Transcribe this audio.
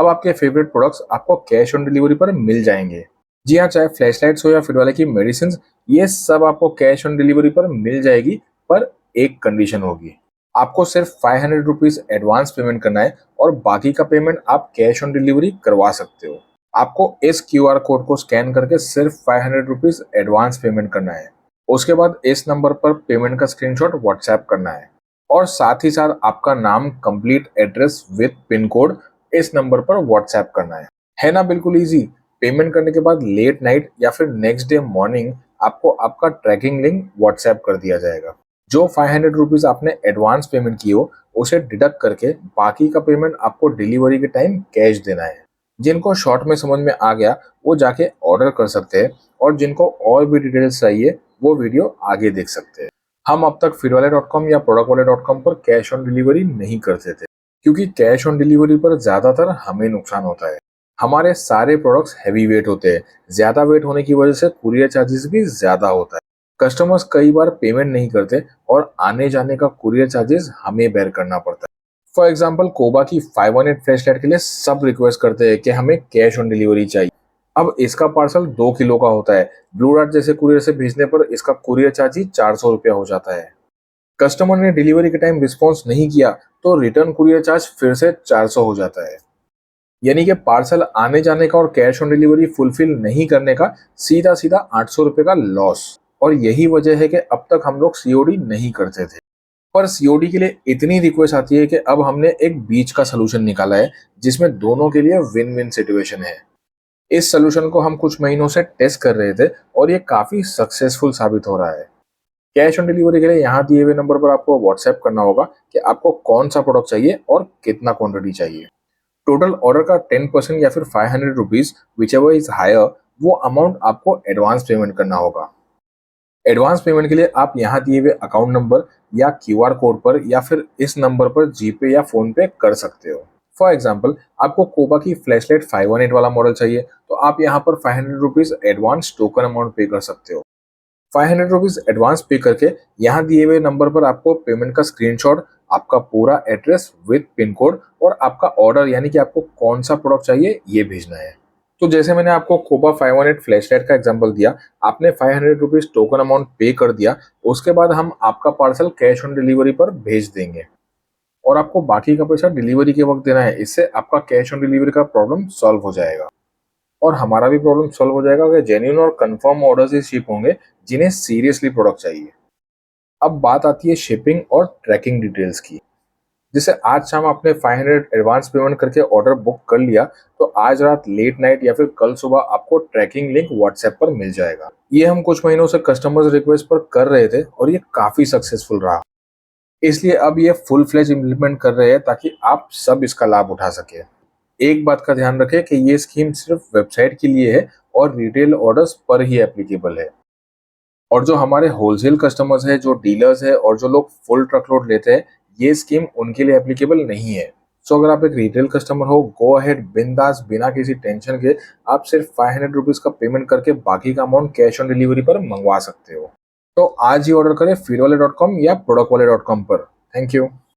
अब आपके favourite products आपको कैश ऑन डिलीवरी पर मिल जाएंगे। जी हाँ, चाहे फ्लैश लाइट्स हो या फिट वाले की मेडिसिन, ये सब आपको कैश ऑन डिलीवरी पर मिल जाएगी। पर एक कंडीशन होगी, आपको सिर्फ 500 रुपीज एडवांस पेमेंट करना है और बाकी का पेमेंट आप कैश ऑन डिलीवरी करवा सकते हो। आपको इस QR कोड को स्कैन करके सिर्फ 500 रुपीज एडवांस पेमेंट करना है। उसके बाद इस नंबर पर पेमेंट का स्क्रीनशॉट व्हाट्सएप करना है और साथ ही साथ आपका नाम, complete address with pin code इस नंबर पर व्हाट्सएप करना है ना? बिल्कुल इजी। पेमेंट करने के बाद लेट नाइट या फिर नेक्स्ट डे मॉर्निंग आपको आपका ट्रैकिंग लिंक व्हाट्सएप कर दिया जाएगा। जो 500 रुपीज आपने एडवांस पेमेंट की हो उसे डिडक्ट करके बाकी का पेमेंट आपको डिलीवरी के टाइम कैश देना है। जिनको शॉर्ट में समझ में आ गया वो जाके ऑर्डर कर सकते हैं और जिनको और भी डिटेल्स चाहिए वो वीडियो आगे देख सकते हैं। हम अब तक फिरवाले.com या प्रोडक्टवाले.com पर कैश ऑन डिलीवरी नहीं करते थे, क्योंकि कैश ऑन डिलीवरी पर ज्यादातर हमें नुकसान होता है। हमारे सारे प्रोडक्ट्स हैवी वेट होते हैं, ज्यादा वेट होने की वजह से कुरियर चार्जेस भी ज्यादा होता है। कस्टमर्स कई बार पेमेंट नहीं करते और आने जाने का कुरियर चार्जेस हमें बेयर करना पड़ता है। फॉर एग्जाम्पल, कोबा की 518 फ्लैशलाइट के लिए सब रिक्वेस्ट करते हैं कि हमें कैश ऑन डिलीवरी चाहिए। अब इसका पार्सल 2 किलो का होता है। ब्लू डार्ट जैसे कुरियर से भेजने पर इसका कुरियर चार्ज ही 400 रुपया हो जाता है। कस्टमर ने डिलीवरी के टाइम रिस्पॉन्स नहीं किया तो रिटर्न कुरियर चार्ज फिर से 400 हो जाता है। यानी कि पार्सल आने जाने का और कैश ऑन डिलीवरी फुलफिल नहीं करने का सीधा सीधा 800 रुपए का लॉस। और यही वजह है कि अब तक हम लोग सीओडी नहीं करते थे। पर सीओडी के लिए इतनी रिक्वेस्ट आती है कि अब हमने एक बीच का सोल्यूशन निकाला है जिसमें दोनों के लिए विन विन सिचुएशन है। इस सोल्यूशन को हम कुछ महीनों से टेस्ट कर रहे थे और ये काफी सक्सेसफुल साबित हो रहा है। कैश ऑन डिलीवरी के लिए यहाँ दिए हुए नंबर पर आपको व्हाट्सएप करना होगा कि आपको कौन सा प्रोडक्ट चाहिए और कितना क्वांटिटी चाहिए। टोटल ऑर्डर का 10% या फिर 500 rupees whichever is higher, वो अमाउंट आपको एडवांस पेमेंट करना होगा। एडवांस पेमेंट के लिए आप यहाँ दिए हुए अकाउंट नंबर या QR कोड पर या फिर इस नंबर पर जीपे या फोन पे कर सकते हो। फॉर एग्जाम्पल, आपको कोबा की फ्लैशलाइट 518 वाला मॉडल चाहिए तो आप यहाँ पर 500 रुपीज एडवांस टोकन अमाउंट पे कर सकते हो। 500 रुपीज एडवांस पे करके यहाँ दिए हुए नंबर पर आपको पेमेंट का स्क्रीनशॉट, आपका पूरा एड्रेस विद पिन कोड और आपका ऑर्डर यानी कि आपको कौन सा प्रोडक्ट चाहिए ये भेजना है। तो जैसे मैंने आपको कोबा 518 फ्लैशलाइट का एग्जांपल दिया, आपने 500 रुपीज टोकन अमाउंट पे कर दिया, उसके बाद हम आपका पार्सल कैश ऑन डिलीवरी पर भेज देंगे और आपको बाकी का पैसा डिलीवरी के वक्त देना है। इससे आपका कैश ऑन डिलीवरी का प्रॉब्लम सॉल्व हो जाएगा और हमारा भी प्रॉब्लम सॉल्व हो जाएगा कि जेन्युइन और कंफर्म ऑर्डर्स ही शिप होंगे जिन्हें सीरियसली प्रोडक्ट चाहिए। अब बात आती है शिपिंग और ट्रैकिंग डिटेल्स की। जैसे आज शाम आपने 500 एडवांस पेमेंट करके ऑर्डर बुक कर लिया तो आज रात लेट नाइट या फिर कल सुबह आपको ट्रैकिंग लिंक व्हाट्सएप पर मिल जाएगा। ये हम कुछ महीनों से कस्टमर्स रिक्वेस्ट पर कर रहे थे और ये काफी सक्सेसफुल रहा, इसलिए अब ये फुल फ्लेज इम्प्लीमेंट कर रहे हैं ताकि आप सब इसका लाभ उठा सके। एक बात का ध्यान रखें कि ये स्कीम सिर्फ वेबसाइट के लिए है और रिटेल ऑर्डर्स पर ही एप्लीकेबल है। और जो हमारे होलसेल कस्टमर्स है, जो डीलर्स है और जो लोग फुल ट्रकलोड लेते हैं, ये स्कीम उनके लिए एप्लीकेबल नहीं है। सो अगर आप एक रिटेल कस्टमर हो, गो अहेड बिंदास, बिना किसी टेंशन के आप सिर्फ 500 रुपीज का पेमेंट करके बाकी का अमाउंट कैश ऑन डिलीवरी पर मंगवा सकते हो। तो आज ही ऑर्डर करें फिरवाले.com या प्रोडक्टवाले.com पर। Thank you.